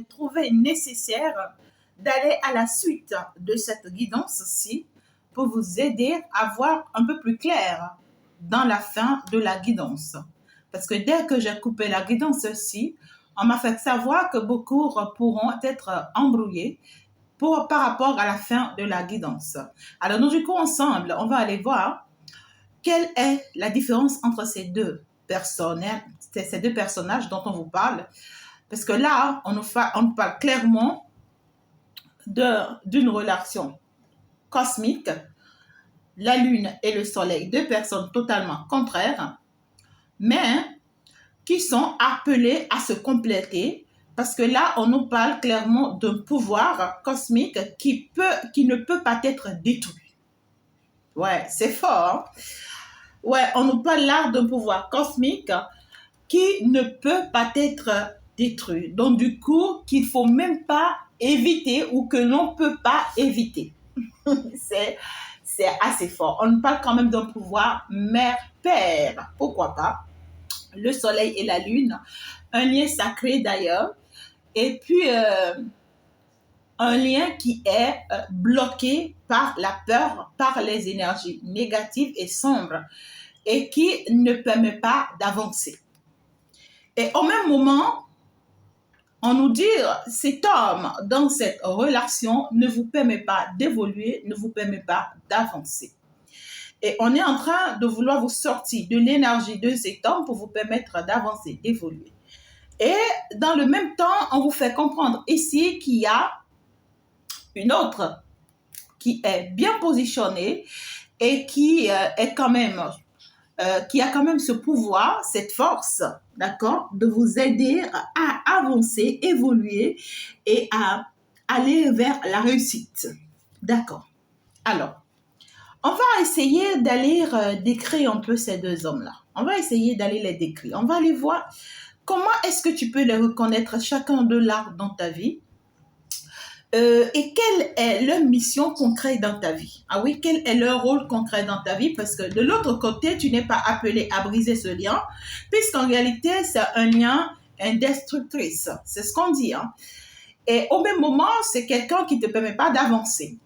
avez trouvé nécessaire d'aller à la suite de cette guidance-ci pour vous aider à voir un peu plus clair dans la fin de la guidance. Parce que dès que j'ai coupé la guidance-ci, on m'a fait savoir que beaucoup pourront être embrouillés par rapport à la fin de la guidance. Alors, nous, du coup, ensemble, on va aller voir quelle est la différence entre ces deux personnages dont on vous parle. Parce que là, on parle clairement d'une relation cosmique, la Lune et le Soleil, deux personnes totalement contraires, mais qui sont appelées à se compléter, parce que là, on nous parle clairement d'un pouvoir cosmique qui ne peut pas être détruit. Ouais, c'est fort. Hein? Ouais, on nous parle là d'un pouvoir cosmique qui ne peut pas être détruit. Donc, du coup, qu'il ne faut même pas éviter ou que l'on ne peut pas éviter. c'est assez fort. On parle quand même d'un pouvoir mère-père. Pourquoi pas? Le soleil et la lune, un lien sacré d'ailleurs, et puis un lien qui est bloqué par la peur, par les énergies négatives et sombres, et qui ne permet pas d'avancer. Et au même moment, on nous dit, cet homme dans cette relation ne vous permet pas d'évoluer, ne vous permet pas d'avancer. Et on est en train de vouloir vous sortir de l'énergie de cet homme pour vous permettre d'avancer, d'évoluer. Et dans le même temps, on vous fait comprendre ici qu'il y a une autre qui est bien positionnée et qui est quand même, qui a quand même ce pouvoir, cette force, d'accord, de vous aider à avancer, évoluer et à aller vers la réussite. D'accord. Alors, on va essayer d'aller décrire un peu ces deux hommes-là. On va essayer d'aller les décrire. On va aller voir comment est-ce que tu peux les reconnaître chacun de là dans ta vie et quelle est leur mission concrète dans ta vie. Ah oui, quel est leur rôle concret dans ta vie? Parce que de l'autre côté, tu n'es pas appelé à briser ce lien, puisqu'en réalité, c'est un lien indestructrice. C'est ce qu'on dit. Hein? Et au même moment, c'est quelqu'un qui ne te permet pas d'avancer.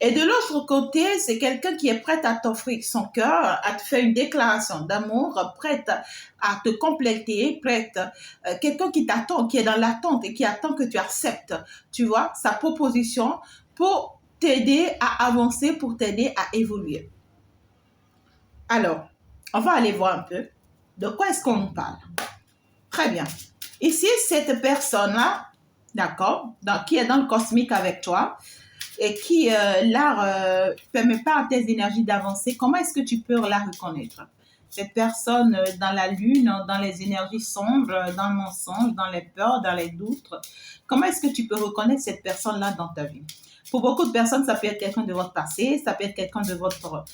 Et de l'autre côté, c'est quelqu'un qui est prêt à t'offrir son cœur, à te faire une déclaration d'amour, prête à te compléter, prête, quelqu'un qui t'attend, qui est dans l'attente et qui attend que tu acceptes, tu vois, sa proposition pour t'aider à avancer, pour t'aider à évoluer. Alors, on va aller voir un peu de quoi est-ce qu'on nous parle. Très bien. Ici, cette personne-là, d'accord, qui est dans le cosmique avec toi, et qui, là, permet pas à tes énergies d'avancer, comment est-ce que tu peux la reconnaître? Cette personne dans la lune, dans les énergies sombres, dans le mensonge, dans les peurs, dans les doutes, comment est-ce que tu peux reconnaître cette personne-là dans ta vie? Pour beaucoup de personnes, ça peut être quelqu'un de votre passé, ça peut être quelqu'un de votre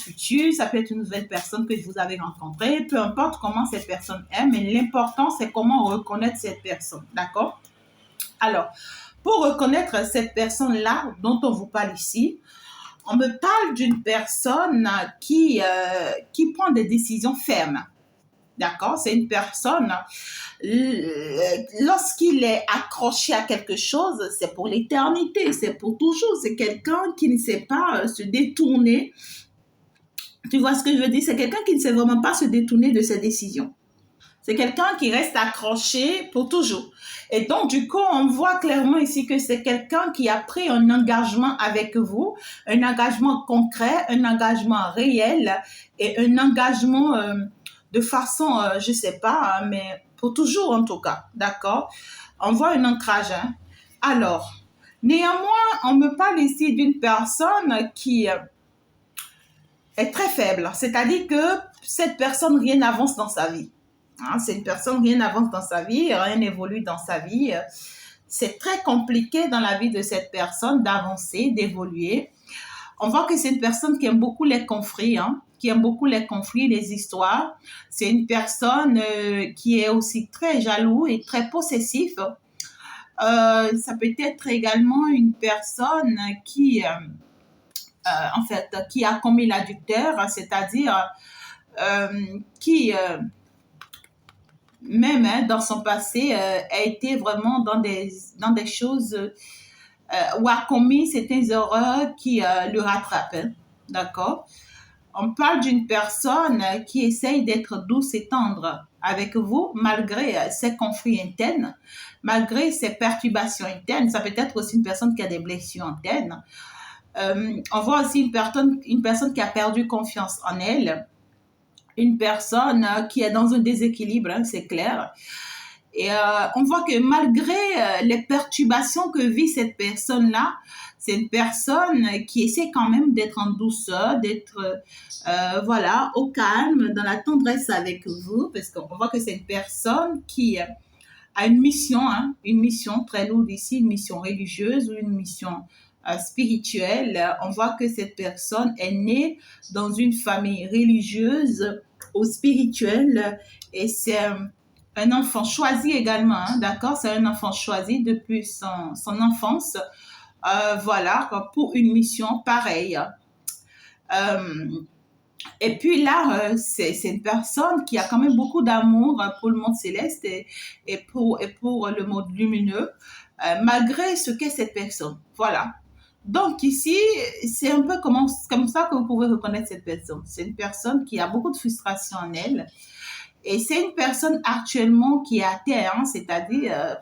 futur, ça peut être une nouvelle personne que vous avez rencontrée, peu importe comment cette personne est, mais l'important, c'est comment reconnaître cette personne, d'accord? Alors, pour reconnaître cette personne-là dont on vous parle ici, on me parle d'une personne qui prend des décisions fermes. D'accord? C'est une personne, lorsqu'il est accroché à quelque chose, c'est pour l'éternité, c'est pour toujours. C'est quelqu'un qui ne sait pas se détourner. Tu vois ce que je veux dire? C'est quelqu'un qui ne sait vraiment pas se détourner de ses décisions. C'est quelqu'un qui reste accroché pour toujours. Et donc, du coup, on voit clairement ici que c'est quelqu'un qui a pris un engagement avec vous, un engagement concret, un engagement réel et un engagement de façon, je ne sais pas, mais pour toujours en tout cas, d'accord? On voit un ancrage. Hein? Alors, néanmoins, on me parle ici d'une personne qui est très faible. C'est-à-dire que cette personne, rien n'avance dans sa vie. Hein, c'est une personne, rien n'avance dans sa vie, rien n'évolue dans sa vie. C'est très compliqué dans la vie de cette personne d'avancer, d'évoluer. On voit que c'est une personne qui aime beaucoup les conflits, hein, qui aime beaucoup les conflits, les histoires. C'est une personne qui est aussi très jaloux et très possessif. Ça peut être également une personne qui, en fait, qui a commis l'adultère, c'est-à-dire qui même hein, dans son passé, a été vraiment dans des choses ou a commis certaines erreurs qui le rattrapent. Hein. D'accord? On parle d'une personne qui essaye d'être douce et tendre avec vous malgré ses conflits internes, malgré ses perturbations internes. Ça peut être aussi une personne qui a des blessures internes. On voit aussi une personne qui a perdu confiance en elle, une personne qui est dans un déséquilibre, hein, c'est clair. Et on voit que malgré les perturbations que vit cette personne-là, c'est une personne qui essaie quand même d'être en douceur, d'être voilà, au calme, dans la tendresse avec vous, parce qu'on voit que c'est une personne qui a hein, une mission très lourde ici, une mission religieuse ou une mission spirituelle. On voit que cette personne est née dans une famille religieuse ou spirituelle et c'est un enfant choisi également, hein, d'accord? C'est un enfant choisi depuis son enfance, voilà, pour une mission pareille. Euh, et puis là, c'est une personne qui a quand même beaucoup d'amour pour le monde céleste et pour le monde lumineux, malgré ce qu'est cette personne. Voilà. Donc ici, c'est un peu comme ça que vous pouvez reconnaître cette personne. C'est une personne qui a beaucoup de frustration en elle. Et c'est une personne actuellement qui est à terre, hein, c'est-à-dire,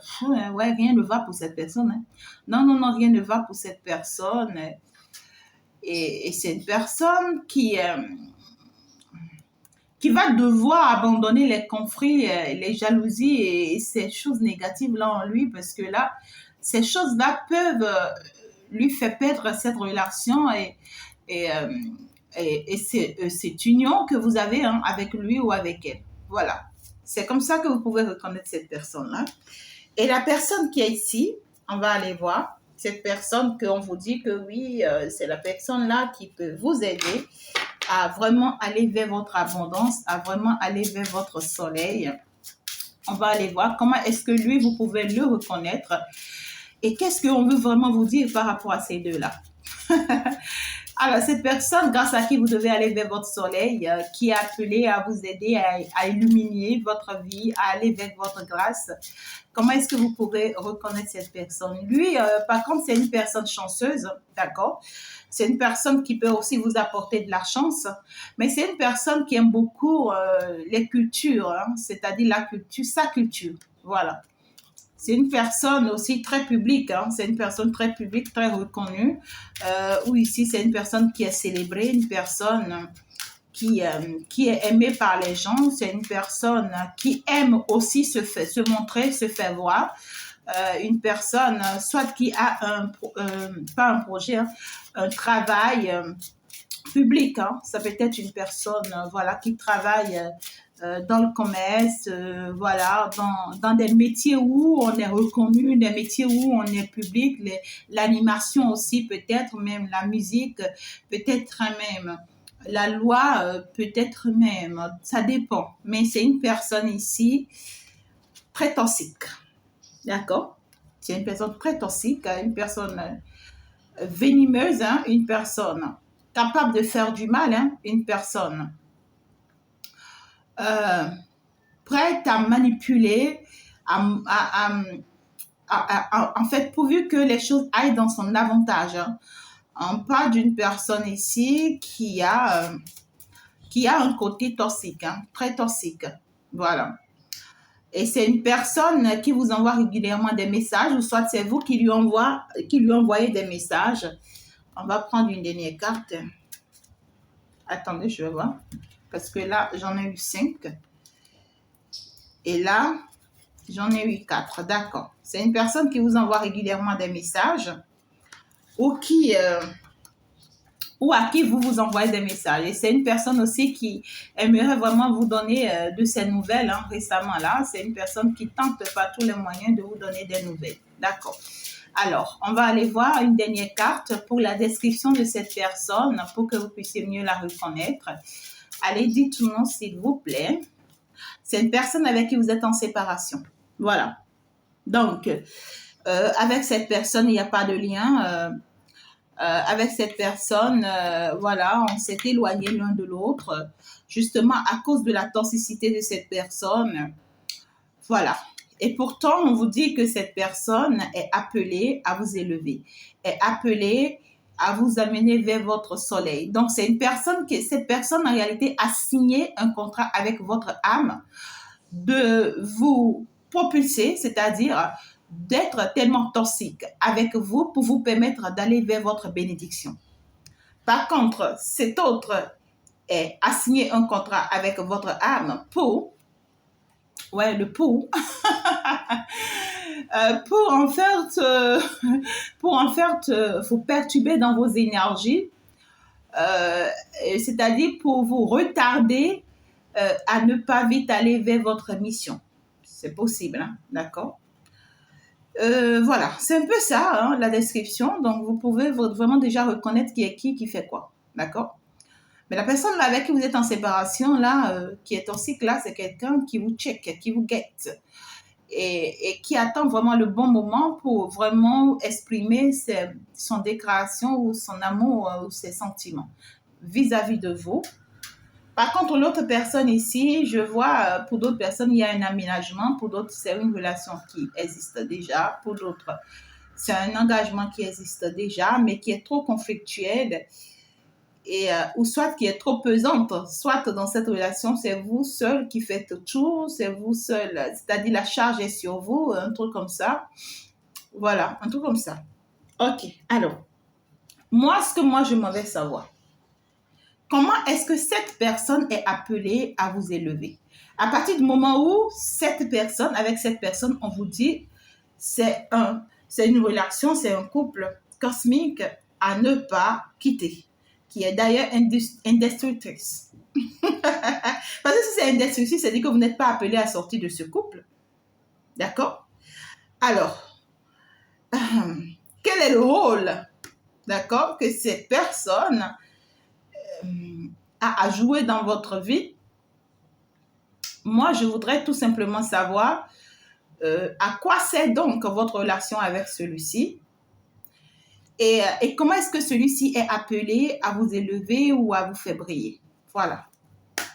ouais, rien ne va pour cette personne. Hein. Non, non, non, rien ne va pour cette personne. Et c'est une personne qui va devoir abandonner les conflits, les jalousies et ces choses négatives-là en lui, parce que là, ces choses-là peuvent lui faire perdre cette relation et, euh, et cette union que vous avez hein, avec lui ou avec elle. Voilà. C'est comme ça que vous pouvez reconnaître cette personne-là. Et la personne qui est ici, on va aller voir. Cette personne qu'on vous dit que oui, c'est la personne-là qui peut vous aider à vraiment aller vers votre abondance, à vraiment aller vers votre soleil. On va aller voir comment est-ce que lui, vous pouvez le reconnaître et qu'est-ce qu'on veut vraiment vous dire par rapport à ces deux-là. Alors, cette personne, grâce à qui vous devez aller vers votre soleil, qui est appelée à vous aider à illuminer votre vie, à aller vers votre grâce, comment est-ce que vous pourrez reconnaître cette personne? Lui, par contre, c'est une personne chanceuse, d'accord? C'est une personne qui peut aussi vous apporter de la chance, mais c'est une personne qui aime beaucoup les cultures, hein, c'est-à-dire la culture, sa culture. Voilà. C'est une personne aussi très publique, hein. C'est une personne très publique, très reconnue. Ou ici, c'est une personne qui est célébrée, une personne qui est aimée par les gens. C'est une personne qui aime aussi se montrer, se faire voir. Une personne, soit qui a pas un projet, hein, un travail public. Hein. Ça peut être une personne voilà, qui travaille dans le commerce, voilà, dans des métiers où on est reconnu, des métiers où on est public, l'animation aussi peut-être, même la musique, peut-être même la loi, peut-être même, ça dépend. Mais c'est une personne ici très toxique, d'accord? C'est une personne très toxique, une personne venimeuse, hein, une personne capable de faire du mal, hein, une personne euh, prête à manipuler, en fait, pourvu que les choses aillent dans son avantage. Hein. On parle d'une personne ici qui a un côté toxique, hein, très toxique. Voilà. Et c'est une personne qui vous envoie régulièrement des messages, ou soit c'est vous qui lui envoyez des messages. On va prendre une dernière carte. Attendez, je vais voir. Parce que là, j'en ai eu 5. Et là, j'en ai eu 4. D'accord. C'est une personne qui vous envoie régulièrement des messages ou ou à qui vous envoyez des messages. Et c'est une personne aussi qui aimerait vraiment vous donner de ses nouvelles. Hein, récemment, là, c'est une personne qui tente par tous les moyens de vous donner des nouvelles. D'accord. Alors, on va aller voir une dernière carte pour la description de cette personne pour que vous puissiez mieux la reconnaître. Allez, dites-nous s'il vous plaît. C'est une personne avec qui vous êtes en séparation. Voilà. Donc, avec cette personne, il n'y a pas de lien. Avec cette personne, voilà, on s'est éloigné l'un de l'autre, justement à cause de la toxicité de cette personne. Voilà. Et pourtant, on vous dit que cette personne est appelée à vous élever, est appelée à vous amener vers votre soleil. Donc, c'est une personne cette personne, en réalité, a signé un contrat avec votre âme de vous propulser, c'est-à-dire d'être tellement toxique avec vous pour vous permettre d'aller vers votre bénédiction. Par contre, cet autre a signé un contrat avec votre âme pour, ouais, le pour, pour en faire vous perturber dans vos énergies, c'est-à-dire pour vous retarder à ne pas vite aller vers votre mission. C'est possible, hein? D'accord? Voilà, c'est un peu ça, hein, la description. Donc, vous pouvez vraiment déjà reconnaître qui fait quoi. D'accord? Mais la personne là, avec qui vous êtes en séparation, là, qui est toxique, là, c'est quelqu'un qui vous check, qui vous guette et qui attend vraiment le bon moment pour vraiment exprimer son déclaration ou son amour ou ses sentiments vis-à-vis de vous. Par contre, l'autre personne ici, je vois, pour d'autres personnes, il y a un aménagement. Pour d'autres, c'est une relation qui existe déjà. Pour d'autres, c'est un engagement qui existe déjà, mais qui est trop conflictuel et ou soit qui est trop pesante. Soit dans cette relation, c'est vous seul qui faites tout, c'est vous seul, c'est-à-dire la charge est sur vous, un truc comme ça. Voilà, un truc comme ça. Ok, alors, ce que je m'en vais savoir. Comment est-ce que cette personne est appelée à vous élever? À partir du moment où avec cette personne, on vous dit, c'est une relation, c'est un couple cosmique à ne pas quitter, qui est d'ailleurs indestructrice. Parce que si c'est indestructrice, c'est-à-dire que vous n'êtes pas appelé à sortir de ce couple. D'accord? Alors, quel est le rôle, d'accord, que cette personne a à jouer dans votre vie? Moi, je voudrais tout simplement savoir à quoi sert donc votre relation avec celui-ci et comment est-ce que celui-ci est appelé à vous élever ou à vous faire briller. Voilà,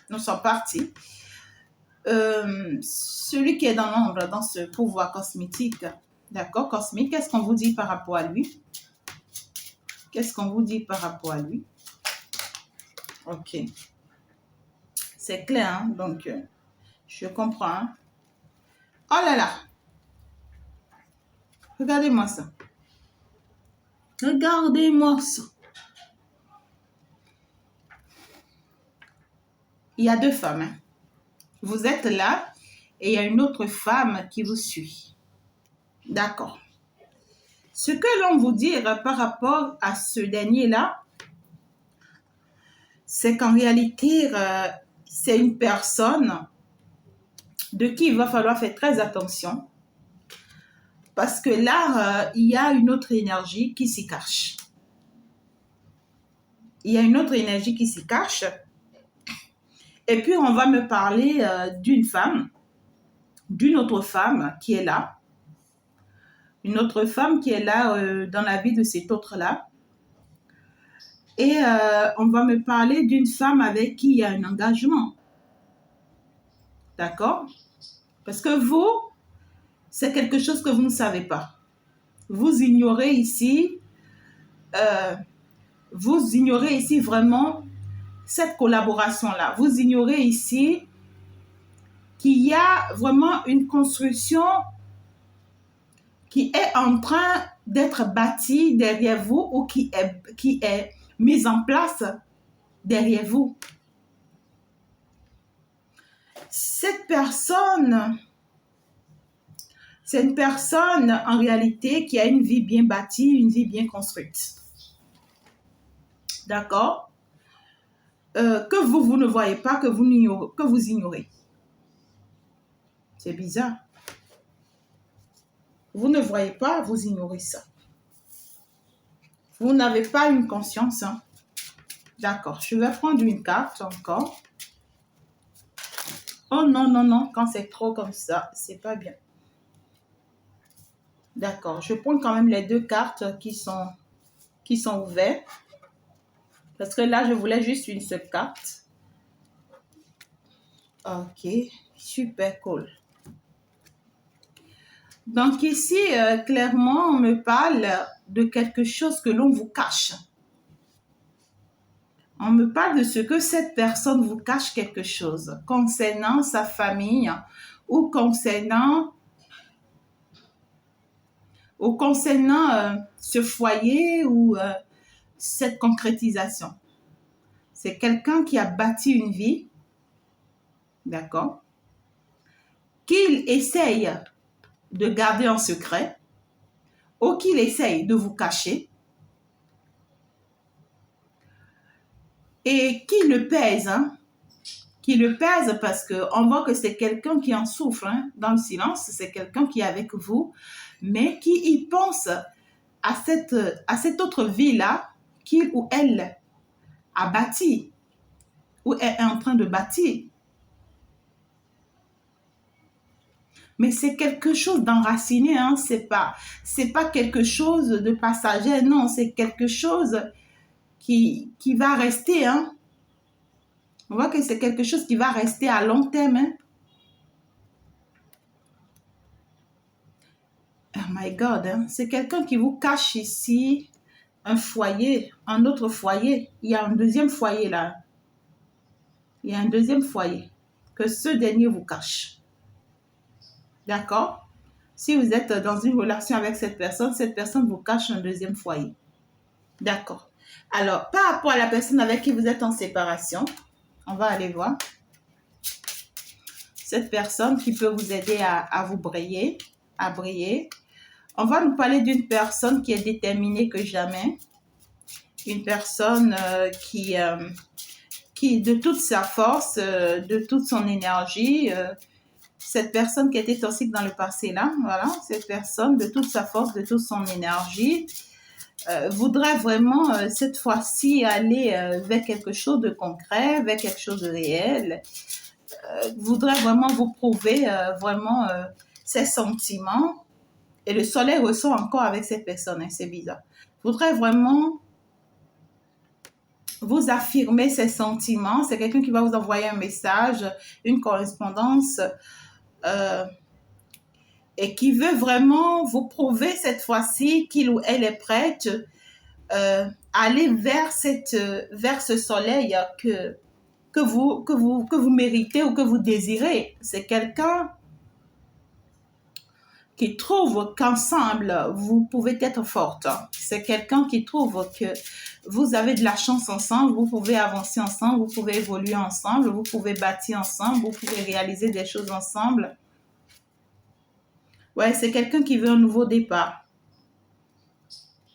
nous sommes partis. Celui qui est dans l'ombre, dans ce pouvoir cosmique, d'accord, cosmique, qu'est-ce qu'on vous dit par rapport à lui? Qu'est-ce qu'on vous dit par rapport à lui? Ok. C'est clair, hein? Donc, je comprends. Hein? Oh là là! Regardez-moi ça. Regardez-moi ça. Il y a deux femmes. Hein? Vous êtes là et il y a une autre femme qui vous suit. D'accord. Ce que l'on vous dit par rapport à ce dernier-là, c'est qu'en réalité, c'est une personne de qui il va falloir faire très attention parce que là, il y a une autre énergie qui s'y cache. Il y a une autre énergie qui s'y cache. Et puis, on va me parler d'une autre femme qui est là. Une autre femme qui est là dans la vie de cet autre-là. Et on va me parler d'une femme avec qui il y a un engagement. D'accord? Parce que vous, c'est quelque chose que vous ne savez pas. Vous ignorez ici vraiment cette collaboration-là. Vous ignorez ici qu'il y a vraiment une construction qui est en train d'être bâtie derrière vous ou qui est mise en place derrière vous. Cette personne, c'est une personne en réalité qui a une vie bien bâtie, une vie bien construite. D'accord? Que vous ne voyez pas, que vous ignorez. C'est bizarre. Vous ne voyez pas, vous ignorez ça. Vous n'avez pas une conscience. Hein? D'accord, je vais prendre une carte encore. Oh non, non, non, quand c'est trop comme ça, c'est pas bien. D'accord, je prends quand même les deux cartes qui sont ouvertes. Parce que là, je voulais juste une seule carte. Ok, super cool. Donc ici, clairement, on me parle de quelque chose que l'on vous cache. On me parle de ce que cette personne vous cache quelque chose concernant sa famille ou concernant ce foyer ou cette concrétisation. C'est quelqu'un qui a bâti une vie, d'accord, qu'il essaye de garder en secret ou qu'il essaye de vous cacher et qui le pèse, parce qu'on voit que c'est quelqu'un qui en souffre dans le silence, c'est quelqu'un qui est avec vous, mais qui y pense à cette autre vie-là qu'il ou elle a bâti ou est en train de bâtir. Mais c'est quelque chose d'enraciné, c'est pas quelque chose de passager, non, c'est quelque chose qui va rester, On voit que c'est quelque chose qui va rester à long terme, Oh my God, c'est quelqu'un qui vous cache ici un foyer, un autre foyer. Il y a un deuxième foyer là. Il y a un deuxième foyer que ce dernier vous cache. D'accord? Si vous êtes dans une relation avec cette personne vous cache un deuxième foyer. D'accord. Alors, par rapport à la personne avec qui vous êtes en séparation, on va aller voir. Cette personne qui peut vous aider à vous briller, à briller. On va nous parler d'une personne qui est déterminée que jamais. Une personne qui, de toute sa force, de toute son énergie, cette personne qui était toxique dans le passé là, voilà, cette personne de toute sa force, de toute son énergie, voudrait vraiment cette fois-ci aller vers quelque chose de concret, vers quelque chose de réel, voudrait vraiment vous prouver vraiment ses sentiments. Et le soleil ressort encore avec cette personne, c'est bizarre. Voudrait vraiment vous affirmer ses sentiments. C'est quelqu'un qui va vous envoyer un message, une correspondance, et qui veut vraiment vous prouver cette fois-ci qu'il ou elle est prête à aller vers ce soleil que vous méritez ou que vous désirez. C'est quelqu'un qui trouve qu'ensemble, vous pouvez être forte. C'est quelqu'un qui trouve que vous avez de la chance ensemble, vous pouvez avancer ensemble, vous pouvez évoluer ensemble, vous pouvez bâtir ensemble, vous pouvez réaliser des choses ensemble. Ouais, c'est quelqu'un qui veut un nouveau départ.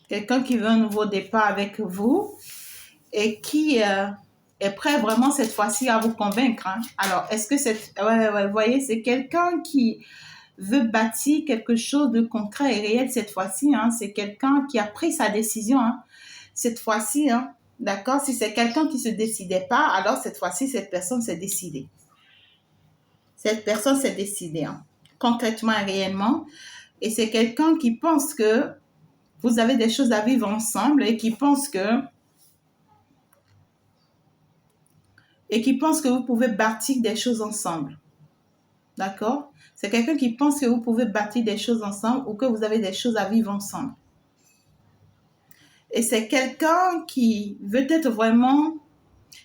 Quelqu'un qui veut un nouveau départ avec vous et qui est prêt vraiment cette fois-ci à vous convaincre. Alors, est-ce que c'est... Ouais, vous voyez, c'est quelqu'un qui veut bâtir quelque chose de concret et réel cette fois-ci. C'est quelqu'un qui a pris sa décision cette fois-ci. D'accord? Si c'est quelqu'un qui ne se décidait pas, alors cette fois-ci, cette personne s'est décidée. Cette personne s'est décidée, concrètement et réellement. Et c'est quelqu'un qui pense que vous avez des choses à vivre ensemble et qui pense que vous pouvez bâtir des choses ensemble. D'accord? C'est quelqu'un qui pense que vous pouvez bâtir des choses ensemble ou que vous avez des choses à vivre ensemble. Et c'est quelqu'un qui veut être vraiment,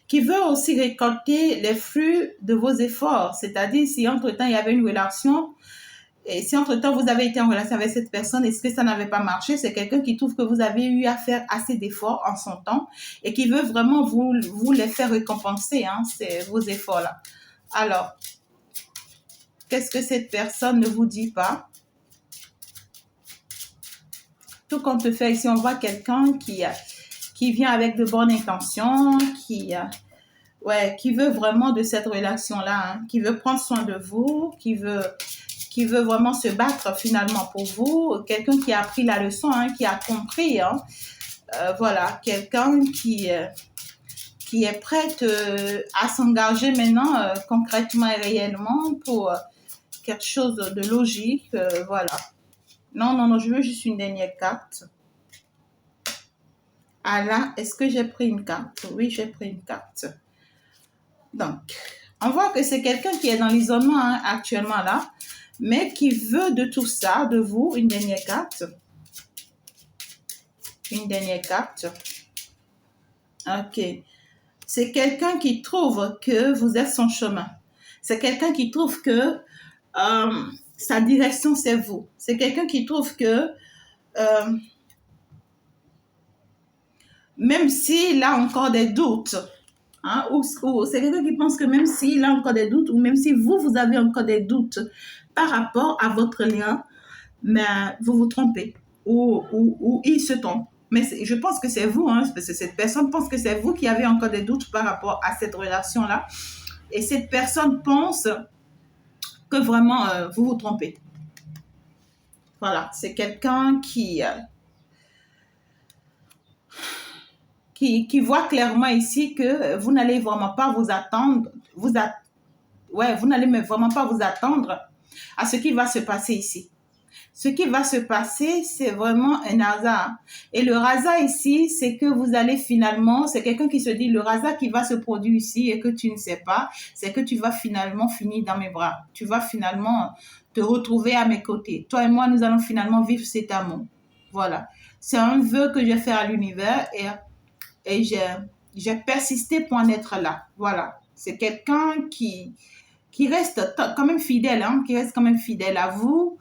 qui veut aussi récolter les fruits de vos efforts. C'est-à-dire, si entre-temps, il y avait une relation, et si entre-temps, vous avez été en relation avec cette personne, est-ce que ça n'avait pas marché? C'est quelqu'un qui trouve que vous avez eu à faire assez d'efforts en son temps et qui veut vraiment vous les faire récompenser, vos efforts-là. Alors, qu'est-ce que cette personne ne vous dit pas? Tout compte fait, ici, on voit quelqu'un qui vient avec de bonnes intentions, qui veut vraiment de cette relation-là, qui veut prendre soin de vous, qui veut vraiment se battre finalement pour vous. Quelqu'un qui a appris la leçon, qui a compris. Voilà, quelqu'un qui est prête à s'engager maintenant concrètement et réellement pour quelque chose de logique. Voilà. Non, je veux juste une dernière carte. Ah là, est-ce que j'ai pris une carte? Oui, j'ai pris une carte. Donc, on voit que c'est quelqu'un qui est dans l'isolement actuellement là, mais qui veut de tout ça, de vous. Une dernière carte. Une dernière carte. Ok. C'est quelqu'un qui trouve que vous êtes son chemin. C'est quelqu'un qui trouve que sa direction, c'est vous. C'est quelqu'un qui trouve que même s'il a encore des doutes, hein, ou c'est quelqu'un qui pense que même s'il a encore des doutes, ou même si vous avez encore des doutes par rapport à votre lien, mais vous vous trompez, ou il se trompe. Mais je pense que c'est vous, hein, parce que cette personne pense que c'est vous qui avez encore des doutes par rapport à cette relation-là. Et cette personne pense que vraiment vous vous trompez. Voilà, c'est quelqu'un qui voit clairement ici que vous n'allez vraiment pas vous attendre, vous n'allez vraiment pas vous attendre à ce qui va se passer ici. Ce qui va se passer, c'est vraiment un hasard. Et le hasard ici, c'est que vous allez finalement, c'est quelqu'un qui se dit, le hasard qui va se produire ici et que tu ne sais pas, c'est que tu vas finalement finir dans mes bras. Tu vas finalement te retrouver à mes côtés. Toi et moi, nous allons finalement vivre cet amour. Voilà. C'est un vœu que j'ai fait à l'univers et j'ai persisté pour en être là. Voilà. C'est quelqu'un qui reste quand même fidèle, hein, qui reste quand même fidèle à vous.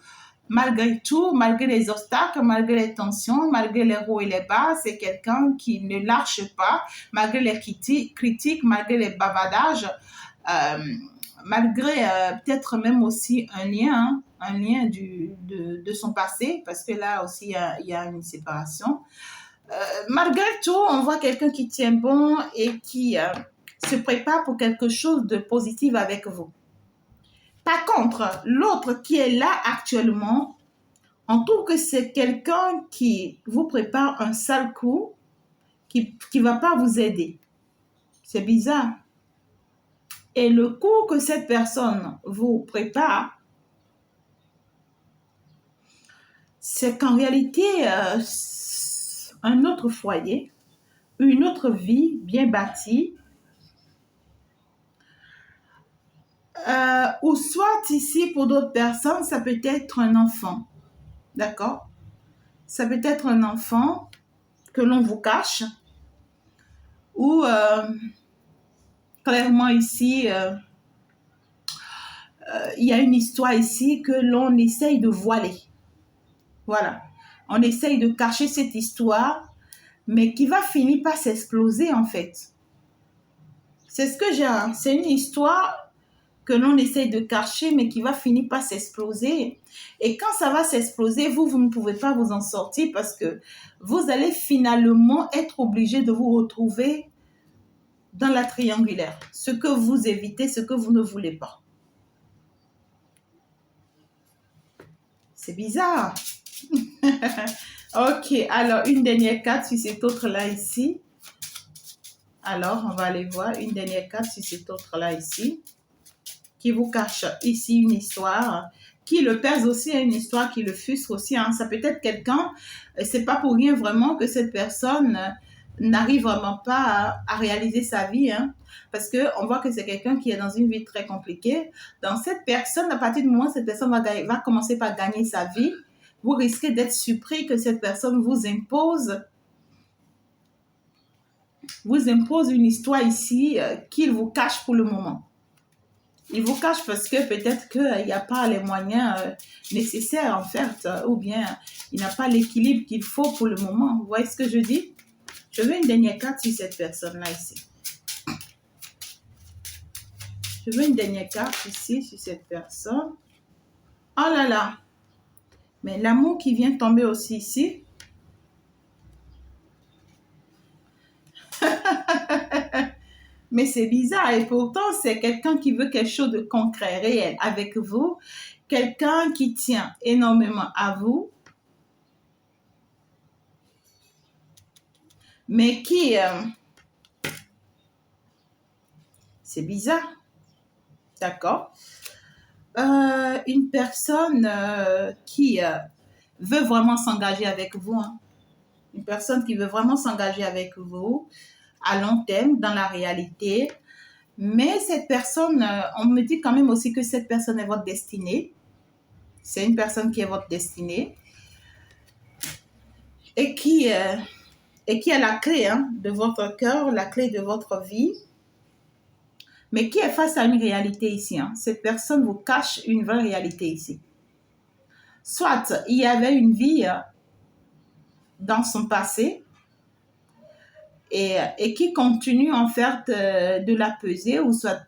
Malgré tout, malgré les obstacles, malgré les tensions, malgré les hauts et les bas, c'est quelqu'un qui ne lâche pas, malgré les critiques, malgré les bavardages, malgré peut-être même aussi un lien de son passé, parce que là aussi, il y a une séparation. Malgré tout, on voit quelqu'un qui tient bon et qui se prépare pour quelque chose de positif avec vous. Par contre, l'autre qui est là actuellement, on trouve que c'est quelqu'un qui vous prépare un sale coup, qui ne va pas vous aider. C'est bizarre. Et le coup que cette personne vous prépare, c'est qu'en réalité, un autre foyer, une autre vie bien bâtie, ou soit ici pour d'autres personnes, ça peut être un enfant. D'accord? Ça peut être un enfant que l'on vous cache ou clairement ici, il y a une histoire ici que l'on essaye de voiler. Voilà. On essaye de cacher cette histoire, mais qui va finir par s'exploser en fait. C'est ce que j'ai. C'est une histoire que l'on essaye de cacher, mais qui va finir par s'exploser. Et quand ça va s'exploser, vous ne pouvez pas vous en sortir parce que vous allez finalement être obligé de vous retrouver dans la triangulaire. Ce que vous évitez, ce que vous ne voulez pas. C'est bizarre. Ok, alors une dernière carte sur cet autre-là ici. Alors, on va aller voir une dernière carte sur cet autre-là ici. Qui vous cache ici une histoire, qui le pèse aussi à une histoire, qui le frustre aussi. Hein. Ça peut être quelqu'un, c'est pas pour rien vraiment que cette personne n'arrive vraiment pas à réaliser sa vie. Hein. Parce qu'on voit que c'est quelqu'un qui est dans une vie très compliquée. Dans cette personne, à partir du moment où cette personne va commencer par gagner sa vie, vous risquez d'être surpris que cette personne vous impose une histoire ici qu'il vous cache pour le moment. Il vous cache parce que peut-être qu'il n'y a pas les moyens nécessaires en fait, ou bien il n'a pas l'équilibre qu'il faut pour le moment. Vous voyez ce que je dis? Je veux une dernière carte sur cette personne-là ici. Je veux une dernière carte ici sur cette personne. Oh là là! Mais l'amour qui vient tomber aussi ici. Mais c'est bizarre et pourtant c'est quelqu'un qui veut quelque chose de concret, réel avec vous. Quelqu'un qui tient énormément à vous. Mais qui... c'est bizarre. D'accord? Une personne qui veut vraiment s'engager avec vous. Hein. Une personne qui veut vraiment s'engager avec vous à long terme dans la réalité. Mais cette personne, on me dit quand même aussi que cette personne est votre destinée. C'est une personne qui est votre destinée et qui a la clé de votre cœur, la clé de votre vie, mais qui est face à une réalité ici. Cette personne vous cache une vraie réalité ici. Soit il y avait une vie dans son passé et qui continue en fait de la peser, ou soit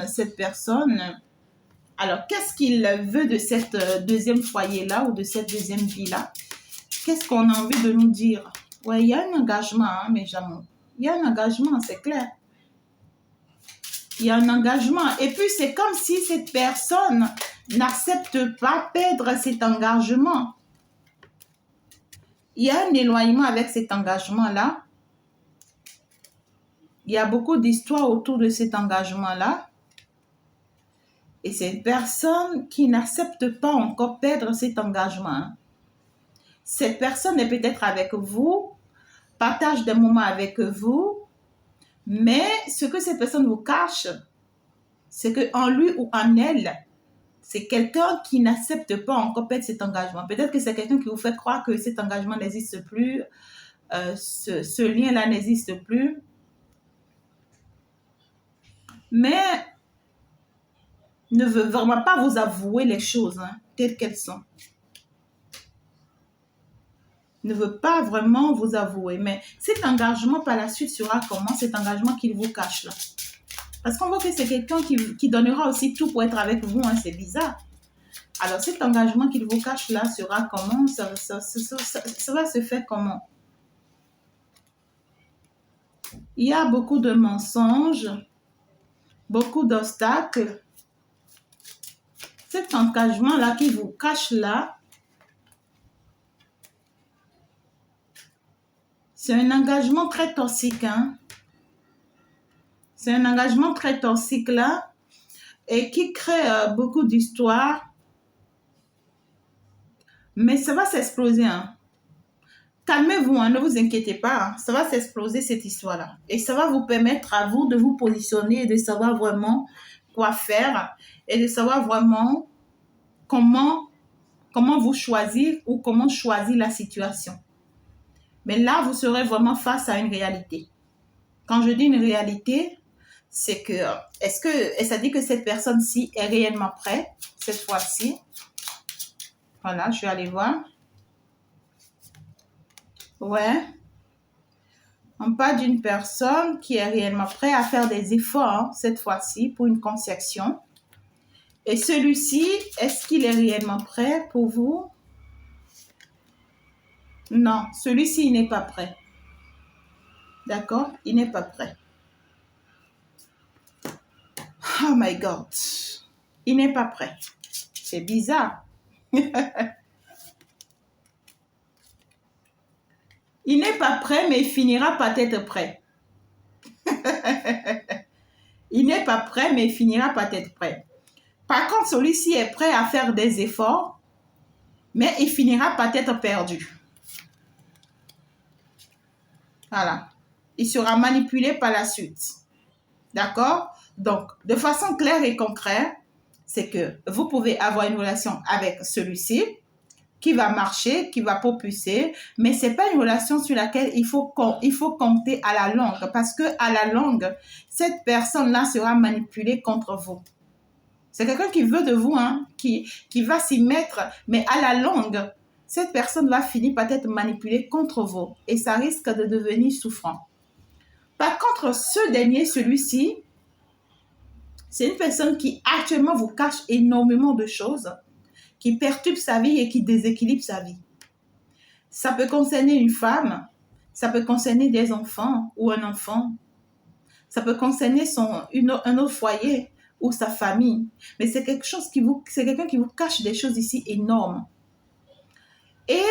cette personne, alors qu'est-ce qu'il veut de cette deuxième foyer-là ou de cette deuxième vie-là? Qu'est-ce qu'on a envie de nous dire? Ouais, il y a un engagement, mes amours. Il y a un engagement, c'est clair. Il y a un engagement. Et puis, c'est comme si cette personne n'accepte pas perdre cet engagement. Il y a un éloignement avec cet engagement-là. Il y a beaucoup d'histoires autour de cet engagement-là. Et c'est une personne qui n'accepte pas encore perdre cet engagement. Cette personne est peut-être avec vous, partage des moments avec vous, mais ce que cette personne vous cache, c'est qu'en lui ou en elle, c'est quelqu'un qui n'accepte pas encore perdre cet engagement. Peut-être que c'est quelqu'un qui vous fait croire que cet engagement n'existe plus, ce lien-là n'existe plus. Mais ne veut vraiment pas vous avouer les choses telles qu'elles sont. Ne veut pas vraiment vous avouer. Mais cet engagement par la suite sera comment? Cet engagement qu'il vous cache là. Parce qu'on voit que c'est quelqu'un qui donnera aussi tout pour être avec vous. C'est bizarre. Alors cet engagement qu'il vous cache là sera comment? Ça va se faire comment? Il y a beaucoup de mensonges, beaucoup d'obstacles. Cet engagement là qui vous cache là, c'est un engagement très toxique. C'est un engagement très toxique là et qui crée beaucoup d'histoires. Mais ça va s'exploser. Calmez-vous, ne vous inquiétez pas. Ça va s'exploser cette histoire-là. Et ça va vous permettre à vous de vous positionner et de savoir vraiment quoi faire et de savoir vraiment comment vous choisir ou comment choisir la situation. Mais là, vous serez vraiment face à une réalité. Quand je dis une réalité, c'est que, ça dit que cette personne-ci est réellement prête, cette fois-ci? Voilà, je vais aller voir. Ouais. On parle d'une personne qui est réellement prête à faire des efforts, cette fois-ci, pour une conception. Et celui-ci, est-ce qu'il est réellement prêt pour vous? Non, celui-ci, il n'est pas prêt. D'accord? Il n'est pas prêt. Oh my God. Il n'est pas prêt. C'est bizarre. Il n'est pas prêt, mais il finira par être prêt. Il n'est pas prêt, mais il finira par être prêt. Par contre, celui-ci est prêt à faire des efforts, mais il finira par être perdu. Voilà. Il sera manipulé par la suite. D'accord? Donc, de façon claire et concrète, c'est que vous pouvez avoir une relation avec celui-ci qui va marcher, qui va propulser, mais ce n'est pas une relation sur laquelle il faut compter à la longue, parce qu'à la longue, cette personne-là sera manipulée contre vous. C'est quelqu'un qui veut de vous, qui va s'y mettre, mais à la longue, cette personne va finir par être manipulée contre vous et ça risque de devenir souffrant. Par contre, ce dernier, celui-ci, c'est une personne qui actuellement vous cache énormément de choses, qui perturbe sa vie et qui déséquilibre sa vie. Ça peut concerner une femme, ça peut concerner des enfants ou un enfant, ça peut concerner un autre foyer ou sa famille, mais c'est quelqu'un qui vous cache des choses ici énormes. Et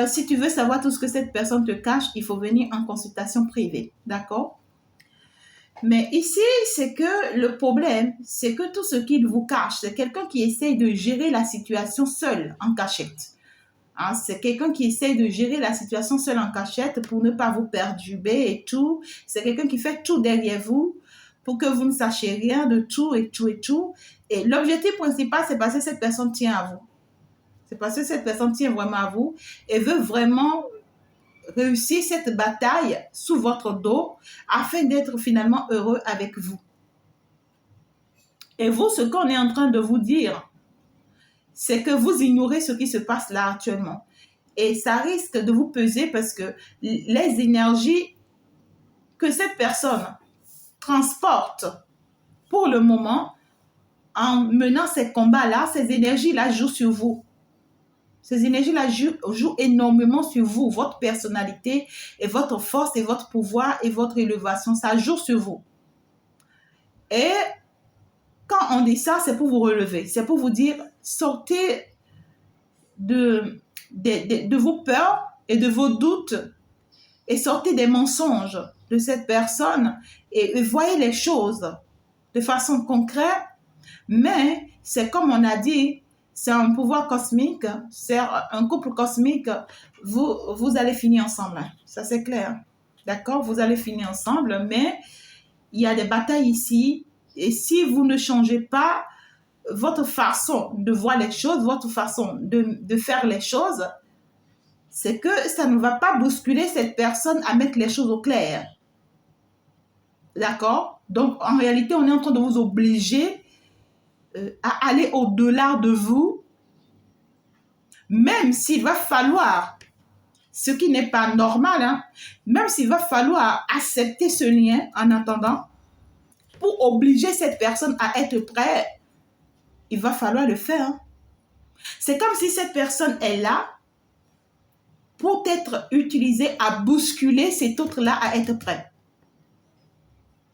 si tu veux savoir tout ce que cette personne te cache, il faut venir en consultation privée, d'accord? Mais ici, c'est que le problème, c'est que tout ce qu'il vous cache, c'est quelqu'un qui essaye de gérer la situation seul, en cachette. C'est quelqu'un qui essaye de gérer la situation seul en cachette pour ne pas vous perturber et tout. C'est quelqu'un qui fait tout derrière vous pour que vous ne sachiez rien de tout et tout et tout. Et l'objectif principal, c'est parce que cette personne tient à vous. C'est parce que cette personne tient vraiment à vous et veut vraiment réussir cette bataille sous votre dos afin d'être finalement heureux avec vous. Et vous, ce qu'on est en train de vous dire, c'est que vous ignorez ce qui se passe là actuellement. Et ça risque de vous peser parce que les énergies que cette personne transporte pour le moment, en menant ces combats-là, ces énergies-là jouent sur vous. Ces énergies-là jouent énormément sur vous, votre personnalité et votre force et votre pouvoir et votre élévation. Ça joue sur vous. Et quand on dit ça, c'est pour vous relever. C'est pour vous dire, sortez de vos peurs et de vos doutes et sortez des mensonges de cette personne et voyez les choses de façon concrète. Mais c'est comme on a dit, c'est un pouvoir cosmique, c'est un couple cosmique. Vous allez finir ensemble. Ça, c'est clair. D'accord? Vous allez finir ensemble, mais il y a des batailles ici. Et si vous ne changez pas votre façon de voir les choses, votre façon de faire les choses, c'est que ça ne va pas bousculer cette personne à mettre les choses au clair. D'accord? Donc, en réalité, on est en train de vous obliger à aller au-delà de vous, même s'il va falloir, ce qui n'est pas normal, hein, même s'il va falloir accepter ce lien en attendant, pour obliger cette personne à être prête, il va falloir le faire. Hein. C'est comme si cette personne est là pour être utilisée à bousculer cet autre-là à être prêt.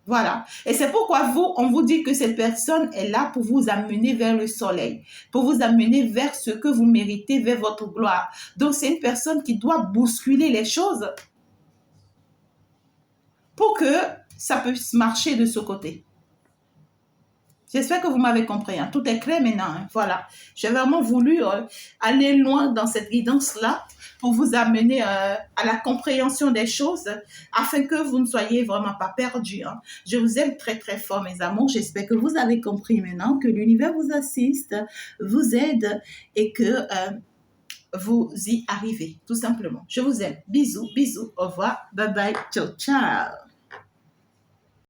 Voilà. Et c'est pourquoi on vous dit que cette personne est là pour vous amener vers le soleil, pour vous amener vers ce que vous méritez, vers votre gloire. Donc, c'est une personne qui doit bousculer les choses pour que ça puisse marcher de ce côté. J'espère que vous m'avez compris. Hein. Tout est clair maintenant. Hein. Voilà. J'ai vraiment voulu aller loin dans cette guidance-là pour vous amener à la compréhension des choses afin que vous ne soyez vraiment pas perdus. Hein. Je vous aime très, très fort, mes amours. J'espère que vous avez compris maintenant que l'univers vous assiste, vous aide et que vous y arrivez, tout simplement. Je vous aime. Bisous, bisous. Au revoir. Bye bye. Ciao, ciao.